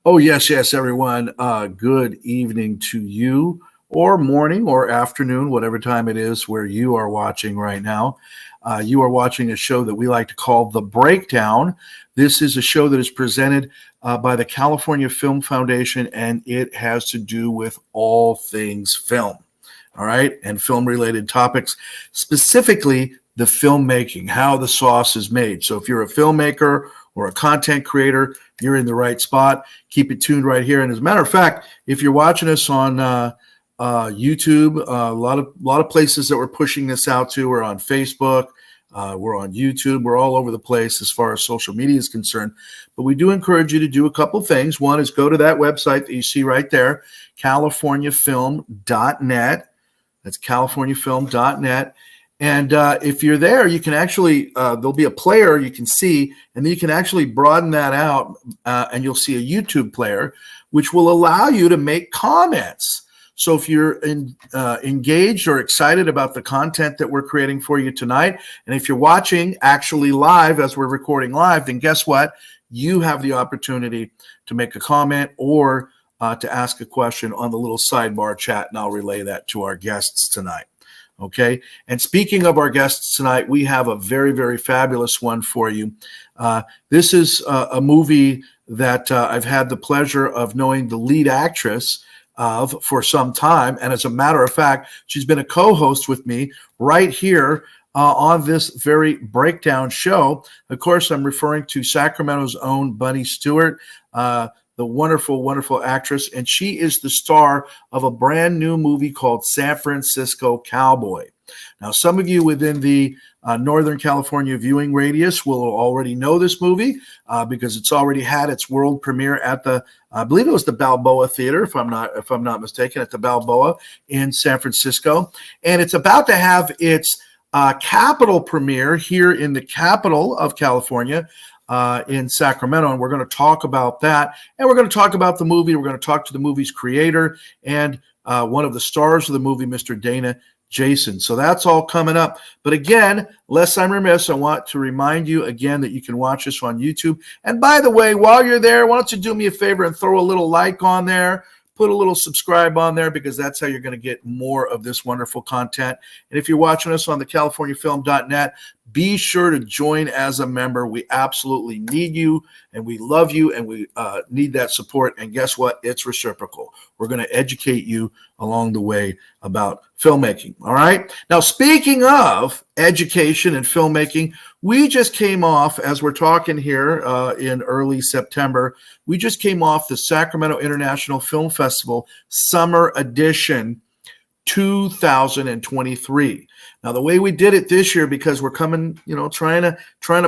Oh, yes, yes, everyone. Good evening to you, or morning, or afternoon, whatever time it is where you are watching right now. You are watching a show that we like to call The Breakdown. This is a show that is presented by the California Film Foundation, and it has to do with all things film. All right, and film related topics, specifically the filmmaking, how the sauce is made. So if you're a filmmaker or a content creator, you're in the right spot. Keep it tuned right here. And as a matter of fact, if you're watching us on YouTube, a lot of places that we're pushing this out to. We're on Facebook, we're on YouTube, we're all over the place as far as social media is concerned. But we do encourage you to do a couple things. One is go to that website that you see right there, californiafilm.net. That's californiafilm.net. And if you're there, you can actually, there'll be a player you can see, and then you can actually broaden that out, and you'll see a YouTube player, which will allow you to make comments. So if you're engaged or excited about the content that we're creating for you tonight, and if you're watching actually live as we're recording live, then guess what? You have the opportunity to make a comment or to ask a question on the little sidebar chat, and I'll relay that to our guests tonight. Okay. And speaking of our guests tonight, we have a very, very fabulous one for you. This is a movie that I've had the pleasure of knowing the lead actress of for some time. And as a matter of fact, she's been a co-host with me right here on this very breakdown show. Of course, I'm referring to Sacramento's own Bunny Stewart, the wonderful, wonderful actress, and she is the star of a brand new movie called San Francisco Cowboy. Now, some of you within the Northern California viewing radius will already know this movie because it's already had its world premiere at the, I believe it was the Balboa Theater, if I'm not mistaken, at the Balboa in San Francisco, and it's about to have its capital premiere here in the capital of California. In Sacramento, and we're going to talk about that, and we're going to talk about the movie. We're going to talk to the movie's creator and one of the stars of the movie, Mr. Dano Jason. So that's all coming up. But again, lest I'm remiss, I want to remind you again that you can watch us on YouTube. And by the way, while you're there, why don't you do me a favor and throw a little like on there, put a little subscribe on there, because that's how you're going to get more of this wonderful content. And if you're watching us on the californiafilm.net, be sure to join as a member. We absolutely need you, and we love you, and we need that support. And guess what? It's reciprocal. We're going to educate you along the way about filmmaking. All right. Now, speaking of education and filmmaking, we just came off, as we're talking here in early September, we just came off the Sacramento International Film Festival Summer Edition 2023. Now, the way we did it this year, because we're coming, trying to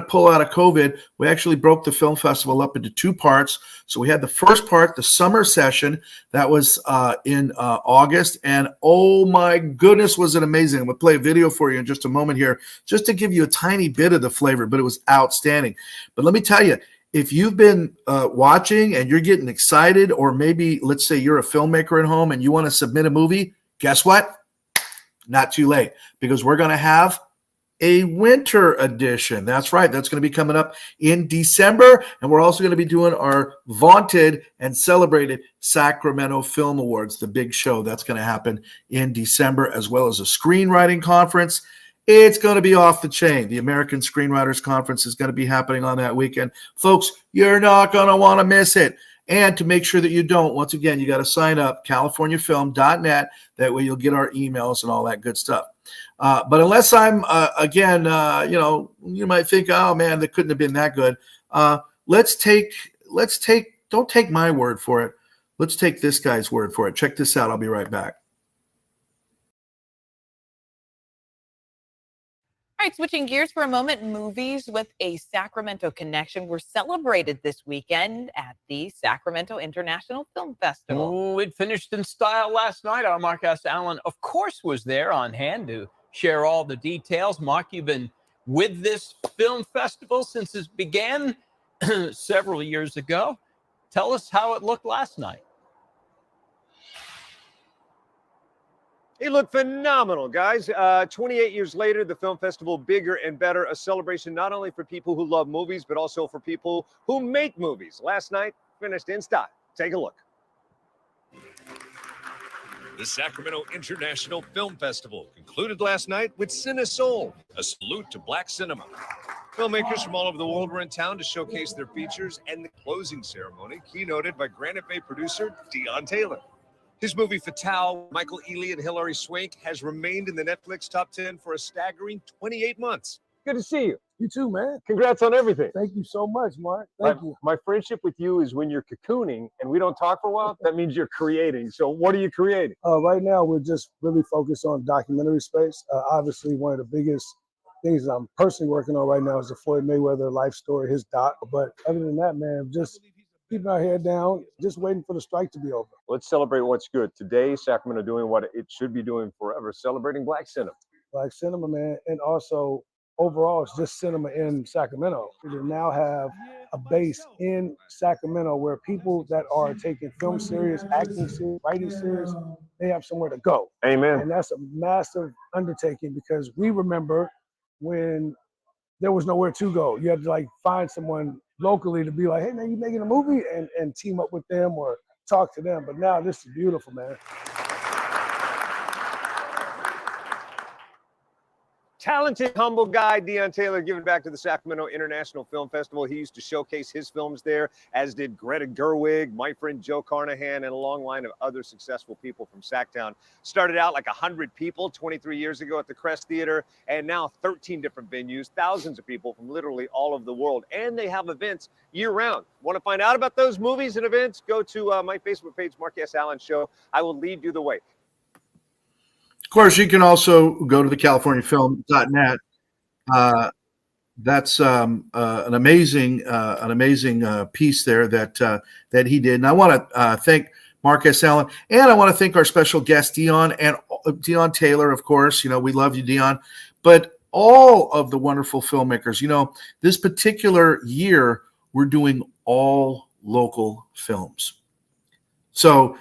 pull out of COVID, we actually broke the film festival up into two parts. So we had the first part, the summer session, that was in August, and oh my goodness, was it amazing. I'm going to play a video for you in just a moment here, just to give you a tiny bit of the flavor, but it was outstanding. But let me tell you, if you've been watching and you're getting excited, or maybe let's say you're a filmmaker at home and you want to submit a movie, guess what? Not too late, because we're going to have a winter edition. That's right. That's going to be coming up in December. And we're also going to be doing our vaunted and celebrated Sacramento Film Awards, the big show that's going to happen in December, as well as a screenwriting conference. It's going to be off the chain. The American Screenwriters Conference is going to be happening on that weekend. Folks, you're not going to want to miss it. And to make sure that you don't, once again, you got to sign up, californiafilm.net. That way you'll get our emails and all that good stuff. But unless I'm, again, you might think, oh, man, that couldn't have been that good. Don't take my word for it. Let's take this guy's word for it. Check this out. I'll be right back. All right, switching gears for a moment, movies with a Sacramento connection were celebrated this weekend at the Sacramento International Film Festival. Oh, it finished in style last night. Our Mark S. Allen, of course, was there on hand to share all the details. Mark, you've been with this film festival since it began several years ago. Tell us how it looked last night. It looked phenomenal, guys. 28 years later, the film festival, bigger and better, a celebration not only for people who love movies, but also for people who make movies. Last night, finished in style. Take a look. The Sacramento International Film Festival concluded last night with Cine Soul, a salute to Black cinema. Filmmakers from all over the world were in town to showcase their features, and the closing ceremony keynoted by Granite Bay producer Deon Taylor. His movie Fatale, Michael Ealy and Hilary Swank, has remained in the Netflix top 10 for a staggering 28 months. Good to see you. You too, man. Congrats on everything. Thank you so much, Mark. Thank you. My friendship with you is when you're cocooning and we don't talk for a while, that means you're creating. So what are you creating? Right now, we're just really focused on documentary space. Obviously, one of the biggest things I'm personally working on right now is the Floyd Mayweather life story, his doc. But other than that, man, just keeping our head down, just waiting for the strike to be over. Let's celebrate what's good. Today, Sacramento doing what it should be doing forever, celebrating Black cinema. Black cinema, man, and also overall, it's just cinema in Sacramento. We now have a base in Sacramento where people that are taking film serious, acting serious, writing serious, they have somewhere to go. Amen. And that's a massive undertaking because we remember when there was nowhere to go. You had to like find someone locally to be like, hey man, you making a movie? And team up with them or talk to them. But now this is beautiful, man. Talented, humble guy, Deon Taylor, giving back to the Sacramento International Film Festival. He used to showcase his films there, as did Greta Gerwig, my friend Joe Carnahan, and a long line of other successful people from Sacktown. Started out like 100 people 23 years ago at the Crest Theater, and now 13 different venues, thousands of people from literally all over the world. And they have events year-round. Want to find out about those movies and events? Go to my Facebook page, Mark S. Allen Show. I will lead you the way. Of course, you can also go to the CaliforniaFilm.net. That's an amazing piece there that he did. And I want to thank Mark S. Allen, and I want to thank our special guest Deon and Deon Taylor. Of course, we love you, Deon, but all of the wonderful filmmakers. This particular year we're doing all local films. So,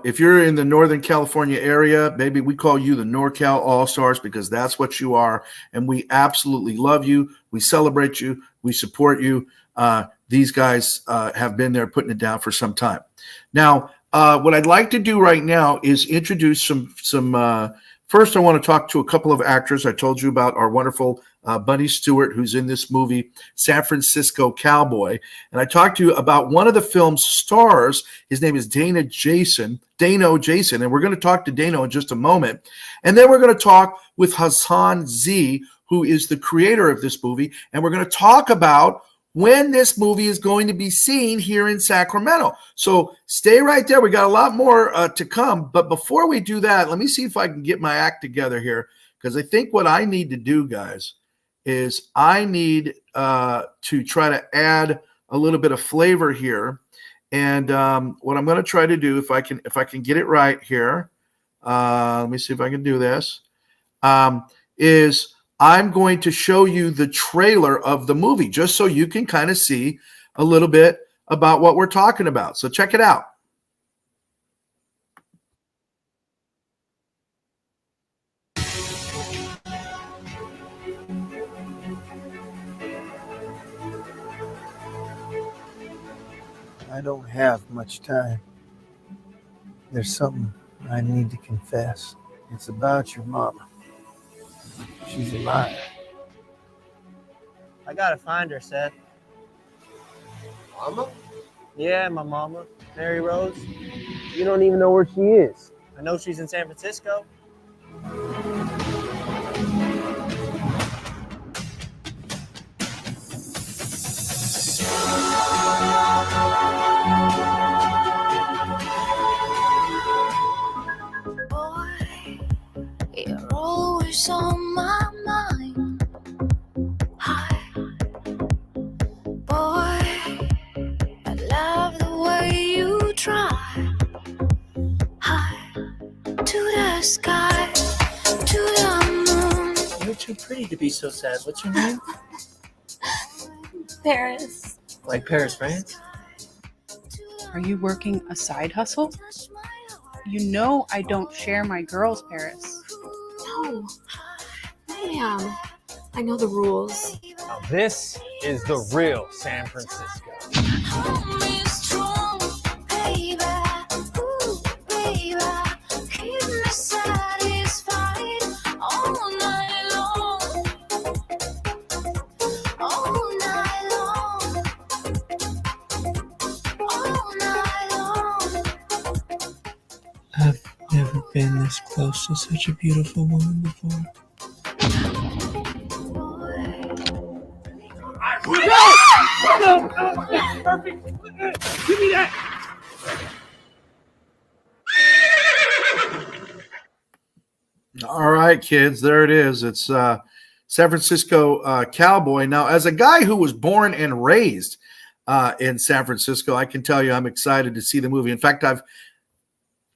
if you're in the Northern California area, maybe we call you the NorCal All-Stars because that's what you are. And we absolutely love you. We celebrate you. We support you. These guys have been there putting it down for some time. Now, what I'd like to do right now is introduce some first, I want to talk to a couple of actors. I told you about our wonderful Bunny Stewart, who's in this movie, San Francisco Cowboy. And I talked to you about one of the film's stars. His name is Dano Jason. And we're going to talk to Dano in just a moment. And then we're going to talk with Hassan Zee, who is the creator of this movie. And we're going to talk about when this movie is going to be seen here in Sacramento. So stay right there. We got a lot more to come. But before we do that, let me see if I can get my act together here, because I think what I need to do, guys, is I need to try to add a little bit of flavor here. And what I'm going to try to do, if I can get it right here, let me see if I can do this, is I'm going to show you the trailer of the movie just so you can kind of see a little bit about what we're talking about. So check it out. I don't have much time. There's something I need to confess. It's about your mama. She's alive. I gotta find her, Seth. Mama? Yeah, my mama, Mary Rose. You don't even know where she is. I know she's in San Francisco. You're always on my mind. Hi, boy, I love the way you try. Hi, to the sky, to the moon. You're too pretty to be so sad. What's your name? Paris. Like Paris, France? Are you working a side hustle? You know I don't share my girls, Paris. No, ma'am. I know the rules. Now this is the real San Francisco. Hold me strong, hey, been this close to such a beautiful woman before. All right, kids, there it is. It's San Francisco Cowboy. Now, as a guy who was born and raised in San Francisco, I can tell you I'm excited to see the movie. In fact, I've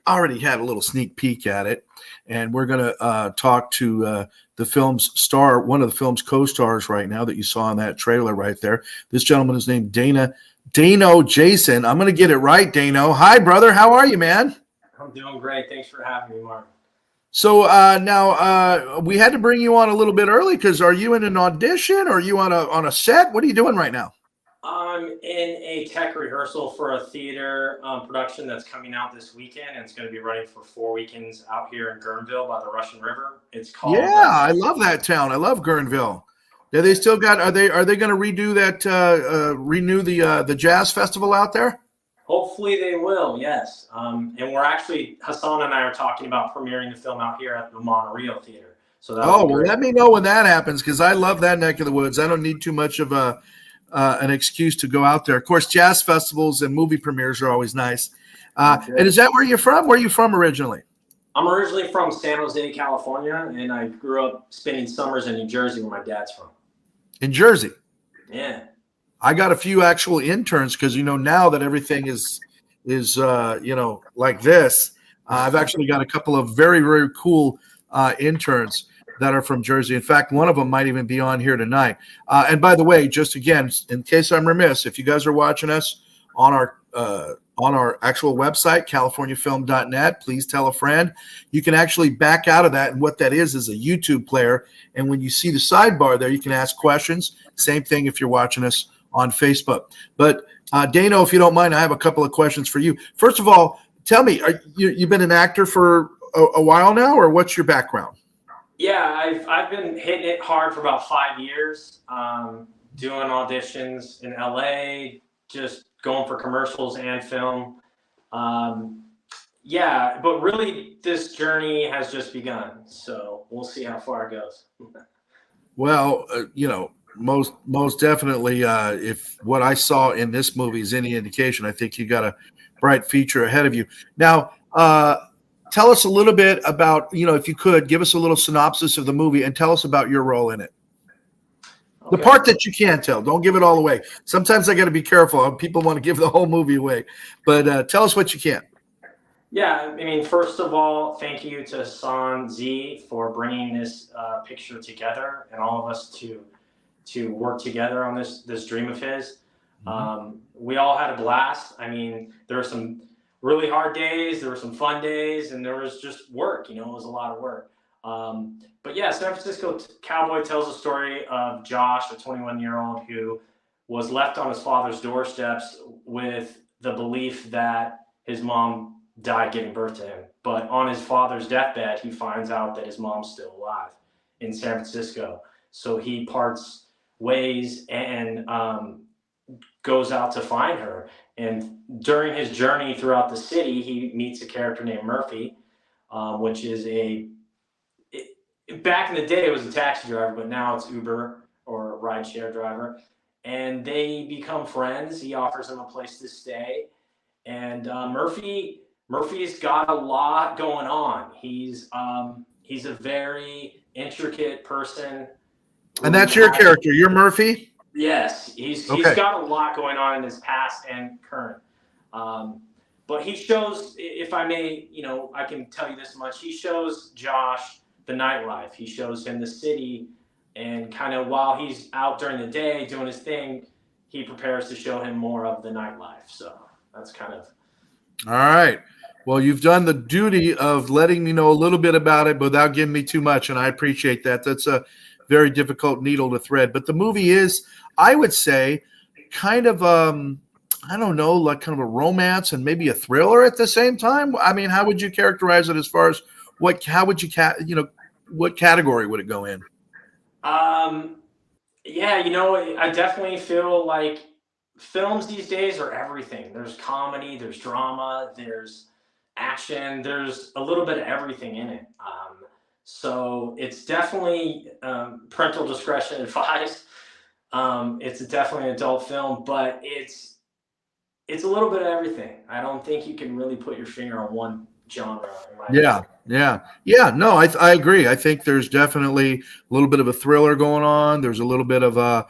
already had a little sneak peek at it, and we're going to talk to the film's star, one of the film's co-stars right now that you saw in that trailer right there. This gentleman is named Dano Jason. I'm going to get it right, Dano. Hi, brother. How are you, man? I'm doing great. Thanks for having me, Mark. So now we had to bring you on a little bit early because are you in an audition or are you on a set? What are you doing right now? I'm in a tech rehearsal for a theater production that's coming out this weekend, and it's going to be running for 4 weekends out here in Guerneville by the Russian River. It's called. Yeah, I love that town. I love Guerneville. Do they still got? Are they going to redo that? Renew the jazz festival out there? Hopefully they will. Yes. And we're actually Hassan and I are talking about premiering the film out here at the Monoreal Theater. So that. Oh, well, let me know when that happens because I love that neck of the woods. I don't need too much of an excuse to go out there. Of course, jazz festivals and movie premieres are always nice. And is that where you're from? Where are you from originally? I'm originally from San Jose, California, and I grew up spending summers in New Jersey, where my dad's from. In Jersey? Yeah. I got a few actual interns because, now that everything is like this, I've actually got a couple of very, very cool interns that are from Jersey. In fact, one of them might even be on here tonight. And by the way, just again, in case I'm remiss, if you guys are watching us on our actual website, californiafilm.net, please tell a friend. You can actually back out of that, and what that is a YouTube player. And when you see the sidebar there, you can ask questions. Same thing if you're watching us on Facebook. But Dano, if you don't mind, I have a couple of questions for you. First of all, tell me, you've been an actor for a while now, or what's your background? Yeah, I've been hitting it hard for about 5 years, doing auditions in LA, just going for commercials and film. Yeah, but really this journey has just begun. So we'll see how far it goes. Well, most definitely, if what I saw in this movie is any indication, I think you got a bright future ahead of you. Now, tell us a little bit about, if you could, give us a little synopsis of the movie and tell us about your role in it. Okay. The part that you can't tell. Don't give it all away. Sometimes I got to be careful. People want to give the whole movie away. But tell us what you can. Yeah, I mean, first of all, thank you to Hassan Zee for bringing this picture together and all of us to work together on this dream of his. We all had a blast. I mean, there were some really hard days, there were some fun days, and there was just work. It was a lot of work. But yeah, San Francisco Cowboy tells a story of Josh, a 21-year-old who was left on his father's doorsteps with the belief that his mom died giving birth to him. But on his father's deathbed, he finds out that his mom's still alive in San Francisco. So he parts ways and goes out to find her. And during his journey throughout the city, he meets a character named Murphy, which is back in the day, it was a taxi driver, but now it's Uber or a rideshare driver. And they become friends. He offers him a place to stay. And Murphy's got a lot going on. He's a very intricate person. And that's your character. You're Murphy? Yes, he's got a lot going on in his past and current. But he shows, if I may, I can tell you this much. He shows Josh the nightlife. He shows him the city, and kind of while he's out during the day doing his thing, he prepares to show him more of the nightlife. So that's kind of. All right. Well, you've done the duty of letting me know a little bit about it without giving me too much, and I appreciate that. That's a very difficult needle to thread. But the movie is, I would say, kind of, I don't know, like kind of a romance and maybe a thriller at the same time. I mean, how would you characterize it as far as what category would it go in? Yeah, I definitely feel like films these days are everything. There's comedy, there's drama, there's action. There's a little bit of everything in it. So it's definitely parental discretion advised. It's definitely an adult film, but it's a little bit of everything. I don't think you can really put your finger on one genre. Yeah. No, I agree. I think there's definitely a little bit of a thriller going on. There's a little bit of a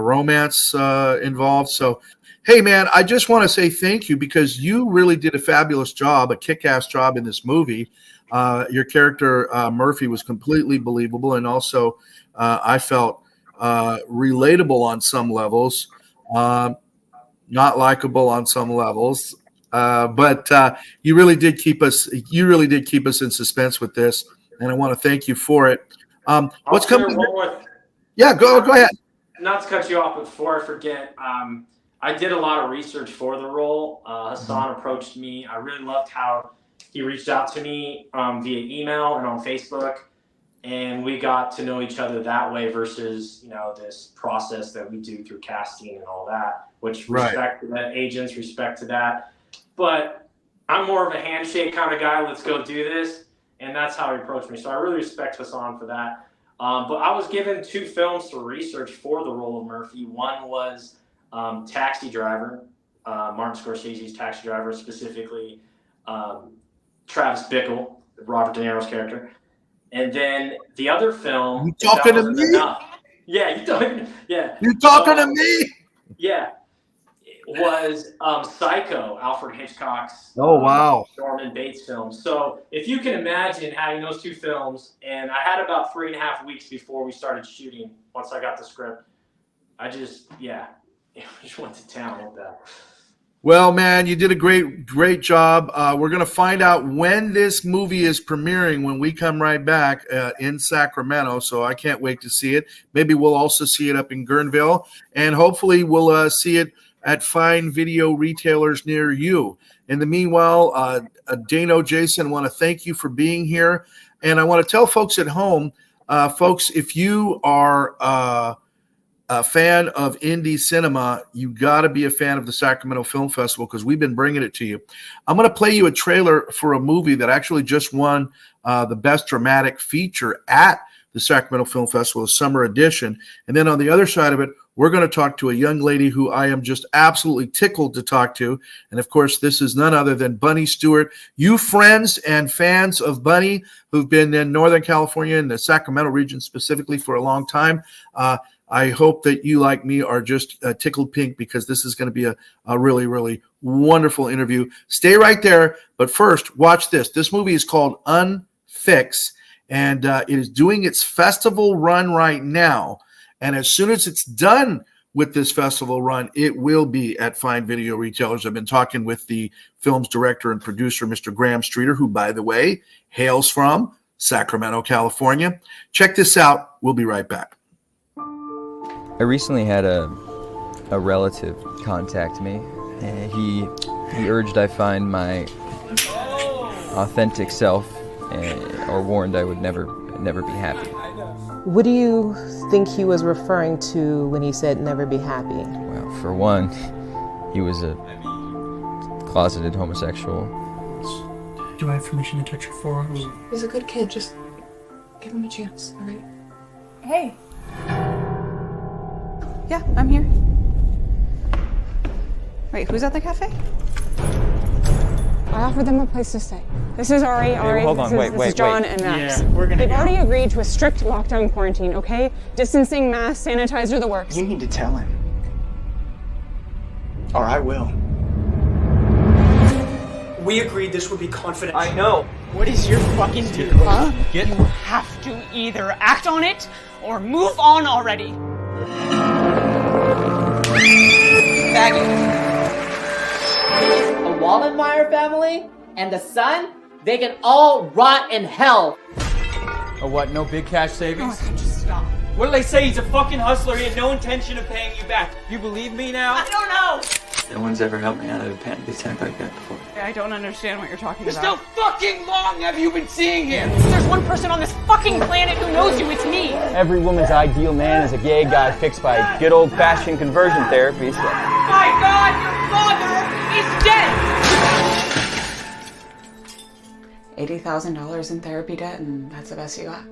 romance involved. So, hey, man, I just want to say thank you because you really did a fabulous job, a kick-ass job in this movie. Your character, Murphy, was completely believable. And also, I felt relatable on some levels, not likable on some levels. But you really did keep us in suspense with this. And I want to thank you for it. What's coming? Yeah, go ahead. Not to cut you off, but before I forget, I did a lot of research for the role. Hassan approached me. I really loved how he reached out to me via email and on Facebook, and we got to know each other that way versus, this process that we do through casting and all that, which respect to the agents, respect to that. But I'm more of a handshake kind of guy. Let's go do this. And that's how he approached me. So I really respect Hassan for that. But I was given 2 films to research for the role of Murphy. One was Taxi Driver, Martin Scorsese's Taxi Driver, specifically Travis Bickle, Robert De Niro's character. And then the other film. You talking to me? Yeah, you talking. Yeah. You talking to me? Yeah. Was Psycho, Alfred Hitchcock's Norman Bates film. So if you can imagine having those 2 films, and I had about 3.5 weeks before we started shooting. Once I got the script, I just went to town with that. Well, man, you did a great job. We're going to find out when this movie is premiering when we come right back in Sacramento. So I can't wait to see it. Maybe we'll also see it up in Guerneville, and hopefully we'll see it at fine video retailers near you. In the meanwhile, Dano Jason, I want to thank you for being here. And I want to tell folks at home, folks, if you are a fan of indie cinema, you got to be a fan of the Sacramento Film Festival because we've been bringing it to you. I'm going to play you a trailer for a movie that actually just won the Best Dramatic Feature at the Sacramento Film Festival, Summer Edition. And then on the other side of it, we're going to talk to a young lady who I am just absolutely tickled to talk to. And of course, this is none other than Bunny Stewart. You friends and fans of Bunny who've been in Northern California and the Sacramento region specifically for a long time, I hope that you, like me, are just tickled pink because this is going to be a really, really wonderful interview. Stay right there. But first, watch this. This movie is called Unfix, and it is doing its festival run right now. And as soon as it's done with this festival run, it will be at fine video retailers. I've been talking with the film's director and producer, Mr. Graham Streeter, who, by the way, hails from Sacramento, California. Check this out. We'll be right back. I recently had a relative contact me, and he urged I find my authentic self, or warned I would never be happy. What do you think he was referring to when he said never be happy? Well, for one, he was a closeted homosexual. Do I have permission to touch your forearms? He's a good kid, just give him a chance, all right? Hey. Yeah, I'm here. Wait, who's at the cafe? I offered them a place to stay. This is Ari. Hold on, this is John and Max. Yeah, They've already agreed to a strict lockdown quarantine, okay? Distancing, mask, sanitizer, the works. You need to tell him. Or I will. We agreed this would be confidential. I know. What is your fucking deal, huh? You have to either act on it or move on already. Faggot. A Wallenmeyer family and the son, they can all rot in hell. A what, no big cash savings? Oh, just stop. What did they say? He's a fucking hustler. He had no intention of paying you back. You believe me now? I don't know. No one's ever helped me out of a panic attack like that before. I don't understand what you're talking Just about. how fucking long have you been seeing him? There's one person on this fucking planet who knows you. It's me. Every woman's ideal man is a gay guy fixed by good old-fashioned conversion therapy. So. My God, your father is dead! $80,000 in therapy debt, and that's the best you got?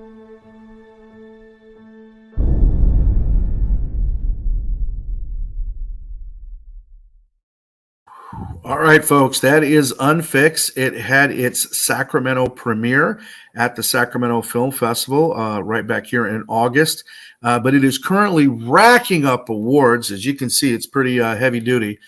All right, folks, that is Unfix. It had its Sacramento premiere at the Sacramento Film Festival right back here in August. But it is currently racking up awards. As you can see, it's pretty heavy duty.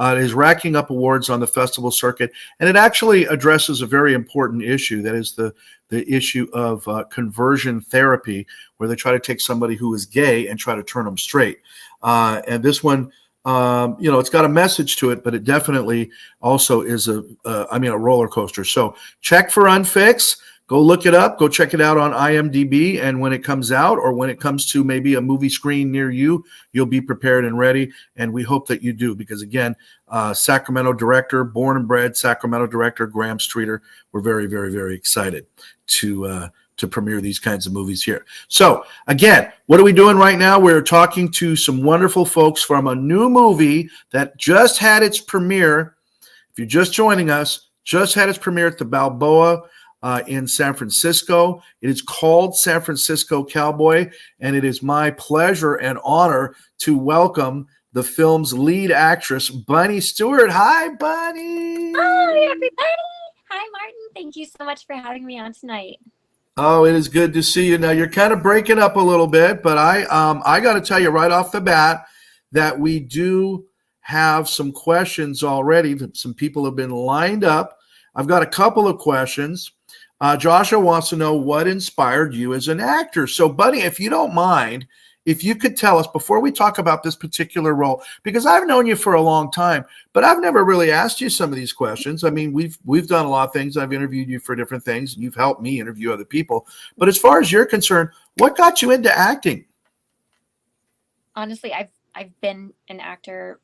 It is racking up awards on the festival circuit, and it actually addresses a very important issue. That is the issue of conversion therapy, where they try to take somebody who is gay and try to turn them straight. And this one, it's got a message to it, but it definitely also is a roller coaster. So check for Unfix. Go look it up. Go check it out on IMDb. And when it comes out, or when it comes to maybe a movie screen near you, you'll be prepared and ready. And we hope that you do, because again, Sacramento director, born and bred Sacramento director Graham Streeter, we're very, very, very excited to premiere these kinds of movies here. So again, what are we doing right now? We're talking to some wonderful folks from a new movie that just had its premiere. If you're just joining us, just had its premiere at the Balboa in San Francisco. It is called San Francisco Cowboy, and it is my pleasure and honor to welcome the film's lead actress, Bunny Stewart. Hi, Bunny. Hi, everybody. Hi, Martin. Thank you so much for having me on tonight. Oh, it is good to see you. Now, you're kind of breaking up a little bit, but I got to tell you right off the bat that we do have some questions already. Some people have been lined up. I've got a couple of questions. Joshua wants to know what inspired you as an actor. So, Bunny, if you don't mind, if you could tell us before we talk about this particular role, because I've known you for a long time, but I've never really asked you some of these questions. I mean, we've done a lot of things. I've interviewed you for different things, and you've helped me interview other people. But as far as you're concerned, what got you into acting? Honestly, I've been an actor.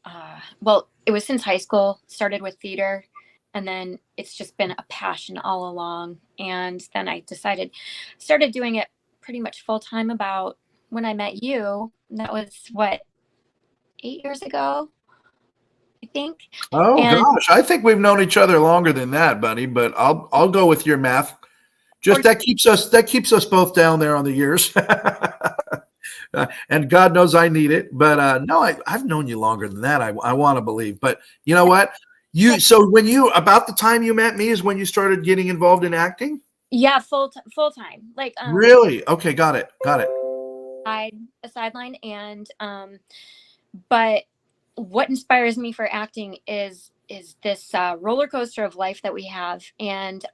Well, it was since high school. Started with theater, and then it's just been a passion all along. And then I started doing it pretty much full time about when I met you. That was 8 years ago, I think. Oh, gosh, I think we've known each other longer than that, Bunny. But I'll go with your math. That keeps us both down there on the years. And God knows I need it. But no, I've known you longer than that. I want to believe. But you know what? So about the time you met me is when you started getting involved in acting? Yeah, full time. Like really? Okay, got it. A sideline, and but what inspires me for acting is this roller coaster of life that we have, and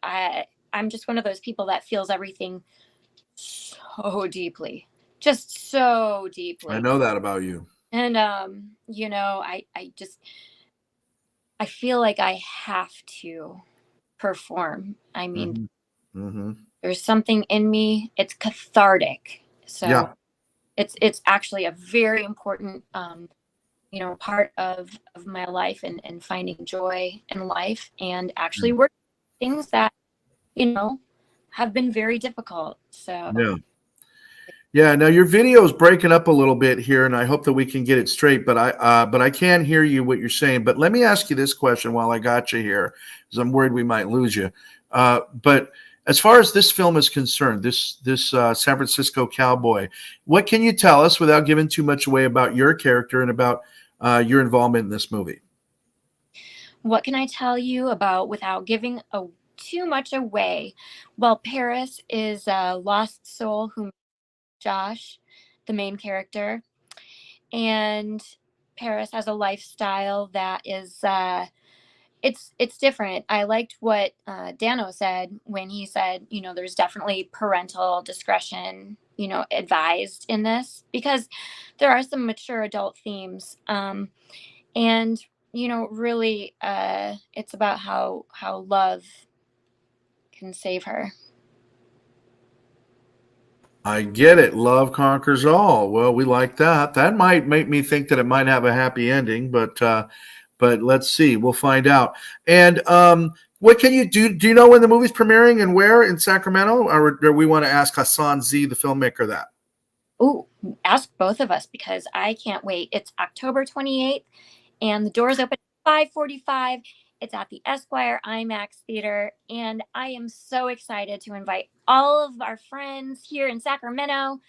I'm just one of those people that feels everything so deeply, just so deeply. I know that about you. And I feel like I have to perform. I mean, there's something in me. It's cathartic. So yeah. It's actually a very important, part of my life, and finding joy in life, and actually working things that, have been very difficult. So yeah. Now your video is breaking up a little bit here, and I hope that we can get it straight. But I can hear you what you're saying. But let me ask you this question while I got you here, because I'm worried we might lose you. But as far as this film is concerned, this San Francisco Cowboy, what can you tell us without giving too much away about your character and about your involvement in this movie? What can I tell you about without giving too much away? Well, Paris is a lost soul who Josh, the main character, and Paris has a lifestyle that is it's different. I liked what Dano said when he said, there's definitely parental discretion, advised in this, because there are some mature adult themes. And, really, it's about how love can save her. I get it. Love conquers all. Well, we like that. That might make me think that it might have a happy ending, but let's see. We'll find out. And what can you do? Do you know when the movie's premiering and where in Sacramento? Or do we want to ask Hassan Zee, the filmmaker, that? Oh, ask both of us, because I can't wait. It's October 28th, and the doors open at 5:45, It's at the Esquire IMAX Theater, and I am so excited to invite all of our friends here in Sacramento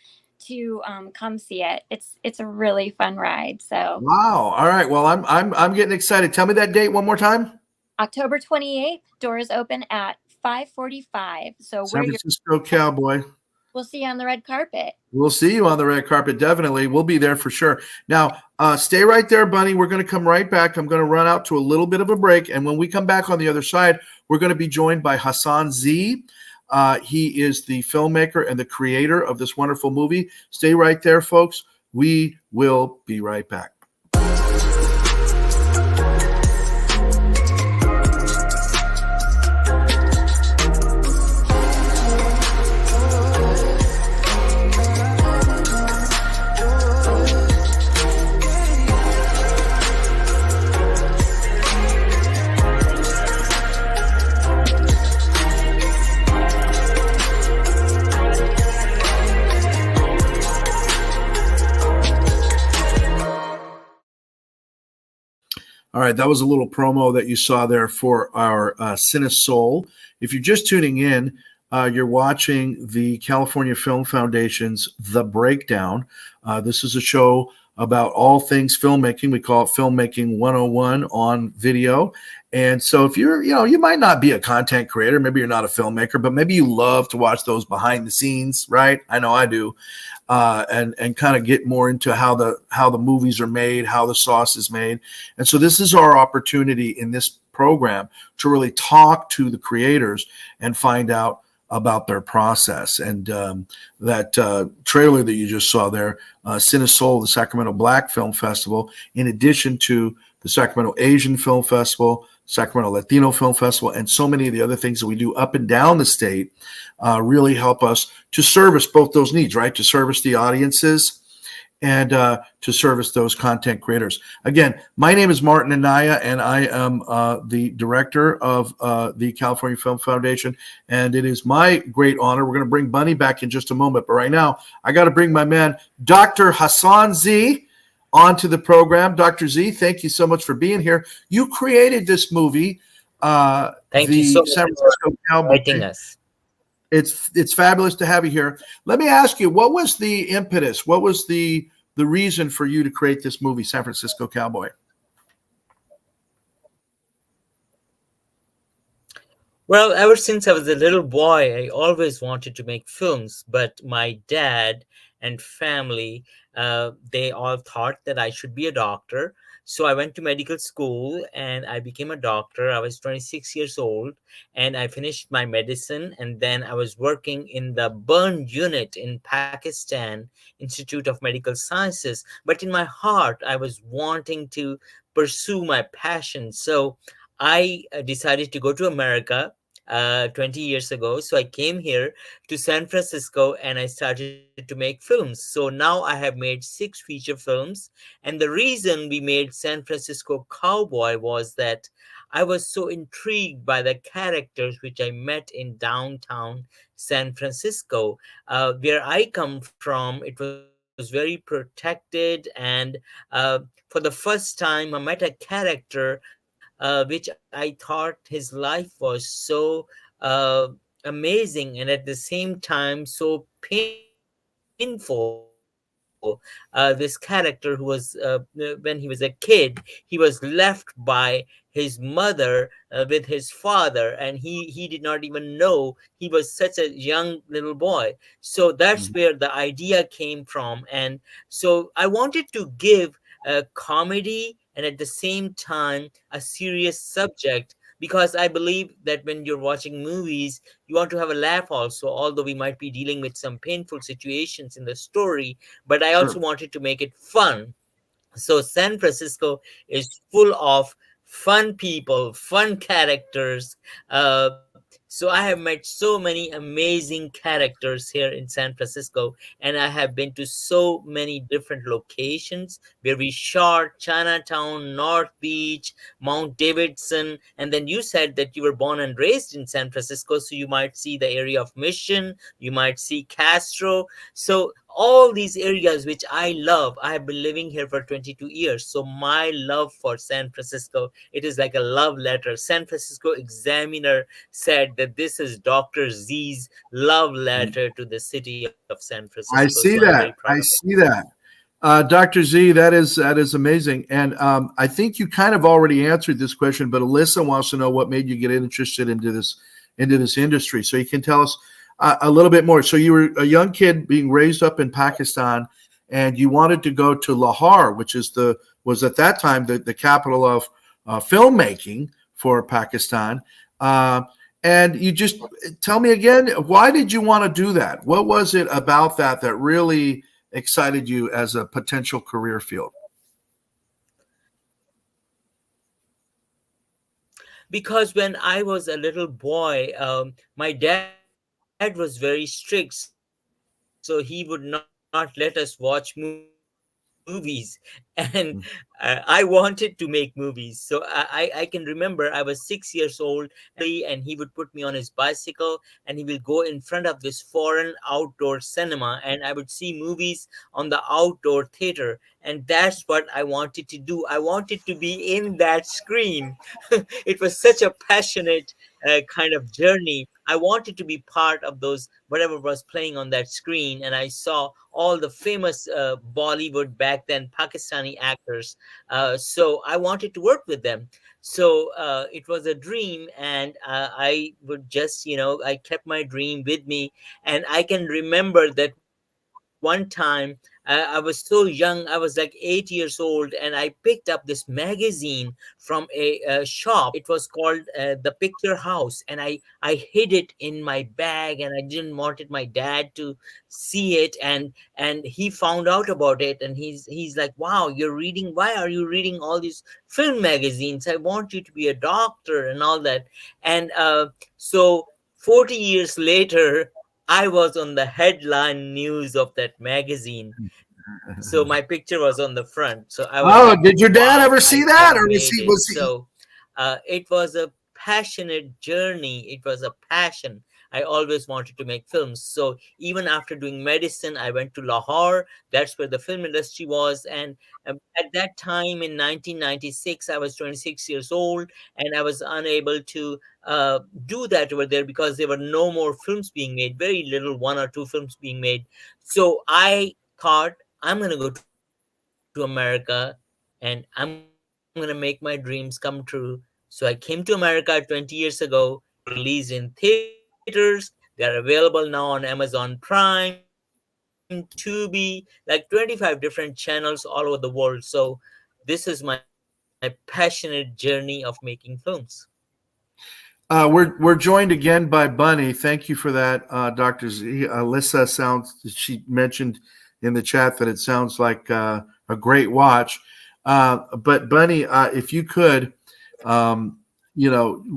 to come see it. It's a really fun ride. So Wow. All right. Well, I'm getting excited. Tell me that date one more time. October 28th, doors open at 5:45. So San wear your Francisco Cowboy. we'll see you on the red carpet. We'll see you on the red carpet. Definitely. We'll be there for sure. Now, stay right there, Bunny. We're going to come right back. I'm going to run out to a little bit of a break. And when we come back on the other side, we're going to be joined by Hassan Zee. He is the filmmaker and the creator of this wonderful movie. Stay right there, folks. We will be right back. All right, that was a little promo that you saw there for our Cinesoul. If you're just tuning in, you're watching the California Film Foundation's The Breakdown. This is a show about all things filmmaking. We call it Filmmaking 101 on video. And so if you're, you might not be a content creator, maybe you're not a filmmaker, but maybe you love to watch those behind the scenes, right? I know I do. And kind of get more into how the movies are made, how the sauce is made. And so this is our opportunity in this program to really talk to the creators and find out about their process. And that trailer that you just saw there, Cinesoul, the Sacramento Black Film Festival, in addition to the Sacramento Asian Film Festival, Sacramento Latino Film Festival, and so many of the other things that we do up and down the state really help us to service both those needs, right? To service the audiences and to service those content creators. Again, my name is Martin Anaya, and I am the director of the California Film Foundation, and it is my great honor. We're going to bring Bunny back in just a moment, but right now, I got to bring my man, Dr. Hassan Zee, onto the program. Dr. Zee, thank you so much for being here. You created this movie, Thank you so much San Francisco Cowboy. inviting us. It's fabulous to have you here. Let me ask you, what was the impetus? What was the reason for you to create this movie, San Francisco Cowboy? Well, ever since I was a little boy, I always wanted to make films, but my dad and family, they all thought that I should be a doctor. So I went to medical school and I became a doctor. I was 26 years old and I finished my medicine. And then I was working in the burn unit in Pakistan Institute of Medical Sciences. But in my heart, I was wanting to pursue my passion. So I decided to go to America 20 years ago. So I came here to San Francisco and I started to make films. So now I have made 6 feature films. And the reason we made San Francisco Cowboy was that I was so intrigued by the characters which I met in downtown San Francisco. Where I come from, it was very protected. And for the first time, I met a character which I thought his life was so amazing and at the same time so painful. This character who was, when he was a kid, he was left by his mother with his father, and he did not even know he was such a young little boy. So that's where the idea came from. And so I wanted to give a comedy and at the same time a serious subject, because I believe that when you're watching movies, you want to have a laugh also, although we might be dealing with some painful situations in the story, but I also wanted to make it fun. So San Francisco is full of fun people, fun characters. So I have met so many amazing characters here in San Francisco, and I have been to so many different locations where we shot: Chinatown, North Beach, Mount Davidson. And then you said that you were born and raised in San Francisco, so you might see the area of Mission, you might see Castro. So all these areas which I love. I have been living here for 22 years. So my love for San Francisco, it is like a love letter. San Francisco Examiner said that this is Dr. Z's love letter to the city of San Francisco. I So I'm see very that. proud of I it. see that. Dr. Z, that is amazing. And I think you kind of already answered this question, but Alyssa wants to know what made you get interested into this industry. So you can tell us a little bit more. So you were a young kid being raised up in Pakistan, and you wanted to go to Lahore, which was at that time the capital of filmmaking for Pakistan. And you just tell me again, why did you want to do that? What was it about that really excited you as a potential career field? Because when I was a little boy, my dad was very strict, so he would not let us watch movies. And I wanted to make movies. So I can remember I was 6 years old, and he would put me on his bicycle and he will go in front of this foreign outdoor cinema, and I would see movies on the outdoor theater. And that's what I wanted to do. I wanted to be in that screen. It was such a passionate kind of journey. I wanted to be part of those, whatever was playing on that screen. And I saw all the famous Bollywood back then Pakistani actors. So I wanted to work with them. So it was a dream, and I would just, I kept my dream with me. And I can remember that one time I was so young, I was like 8 years old, and I picked up this magazine from a shop. It was called the Picture House, and I hid it in my bag, and I didn't wanted my dad to see it. And he found out about it, and he's like, wow, you're reading, why are you reading all these film magazines? I want you to be a doctor and all that. And so 40 years later, I was on the headline news of that magazine. So my picture was on the front. So I was like, did your dad wow, ever see that, or made it. So it was a passionate journey. It was a passion. I always wanted to make films. So even after doing medicine, I went to Lahore. That's where the film industry was. And at that time in 1996, I was 26 years old, and I was unable to do that over there because there were no more films being made, very little, one or two films being made. So I thought, I'm going to go to America, and I'm going to make my dreams come true. So I came to America 20 years ago. Films were released in theaters. They are available now on Amazon Prime, Tubi, like 25 different channels all over the world. So this is my passionate journey of making films. We're joined again by Bunny. Thank you for that, Dr. Z. Alyssa she mentioned in the chat that it sounds like a great watch. But Bunny, if you could, going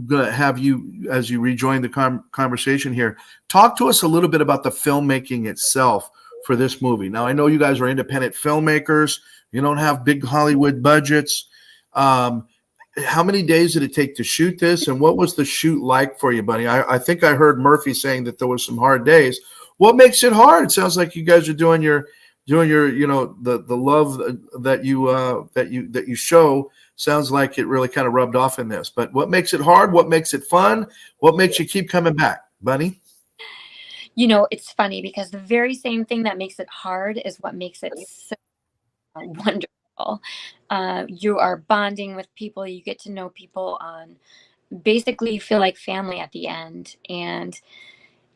to have you, as you rejoin the conversation here, talk to us a little bit about the filmmaking itself for this movie. Now, I know you guys are independent filmmakers. You don't have big Hollywood budgets. How many days did it take to shoot this, and what was the shoot like for you, Bunny? I think I heard Murphy saying that there was some hard days. What makes it hard? It sounds like you guys are doing your the love that you show. Sounds like it really kind of rubbed off in this. But what makes it hard? What makes it fun? What makes you keep coming back, Bunny? It's funny because the very same thing that makes it hard is what makes it so wonderful. You are bonding with people. You get to know people on basically you feel like family at the end. And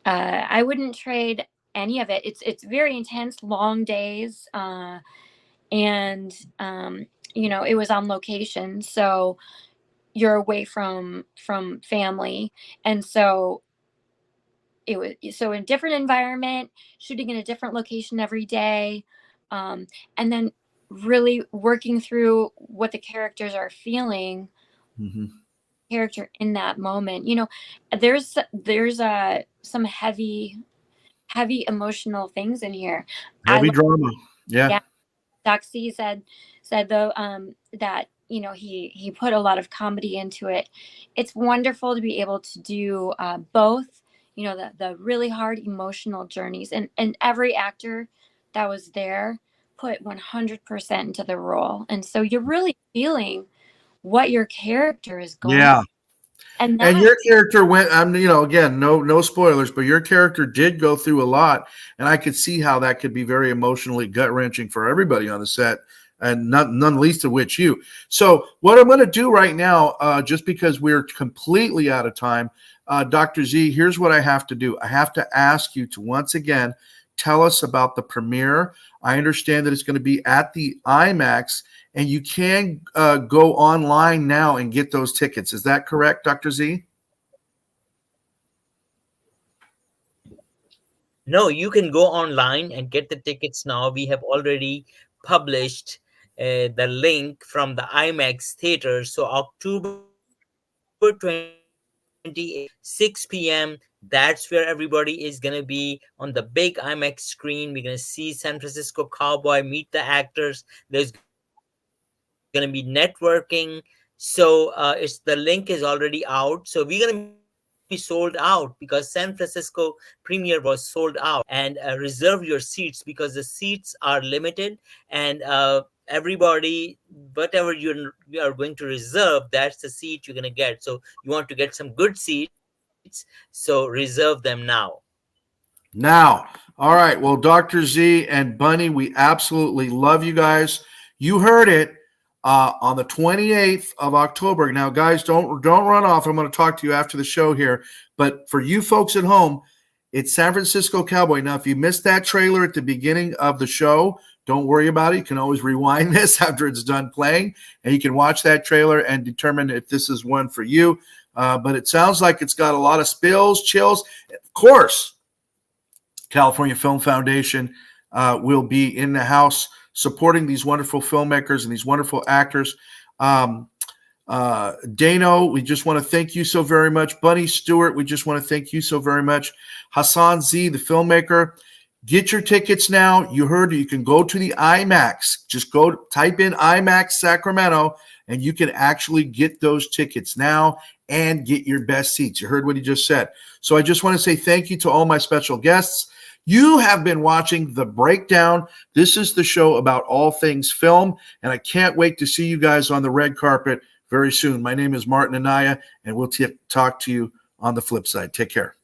I wouldn't trade any of it. It's very intense, long days. And it was on location. So you're away from family. And so it was so in a different environment, shooting in a different location every day. And then really working through what the characters are feeling, character in that moment. There's some heavy emotional things in here. Heavy drama. Yeah. Doc C said though that he put a lot of comedy into it. It's wonderful to be able to do both. The really hard emotional journeys, and every actor that was there put 100% into the role. And so you're really feeling what your character is going Yeah. And And that your character went, again, no spoilers, but your character did go through a lot. And I could see how that could be very emotionally gut wrenching for everybody on the set, and none least of which you. So what I'm going to do right now, just because we're completely out of time, Dr. Z, here's what I have to do. I have to ask you to once again tell us about the premiere. I understand that it's going to be at the IMAX, and you can go online now and get those tickets. Is that correct, Dr. Z? No, you can go online and get the tickets now. We have already published the link from the IMAX theater. So October 28th, 6 p.m., that's where everybody is going to be on the big IMAX screen. We're going to see San Francisco Cowboy, meet the actors. There's going to be networking. So the link is already out. So we're going to be sold out because San Francisco premiere was sold out. And reserve your seats because the seats are limited, and everybody, whatever you are going to reserve, that's the seat you're going to get. So you want to get some good seats, so reserve them now. Now, all right. Well, Dr. Z and Bunny, we absolutely love you guys. You heard it on the 28th of October. Now, guys, don't run off. I'm going to talk to you after the show here. But for you folks at home, it's San Francisco Cowboy. Now, if you missed that trailer at the beginning of the show, don't worry about it. You can always rewind this after it's done playing, and you can watch that trailer and determine if this is one for you. But it sounds like it's got a lot of spills, chills. Of course, California Film Foundation will be in the house supporting these wonderful filmmakers and these wonderful actors. Dano, we just want to thank you so very much. Bunny Stewart, we just want to thank you so very much. Hassan Zee, the filmmaker. Get your tickets now. You heard it. You can go to the IMAX. Just go type in IMAX Sacramento, and you can actually get those tickets now and get your best seats. You heard what he just said. So I just want to say thank you to all my special guests. You have been watching The Breakdown. This is the show about all things film, and I can't wait to see you guys on the red carpet very soon. My name is Martin Anaya, and we'll talk to you on the flip side. Take care.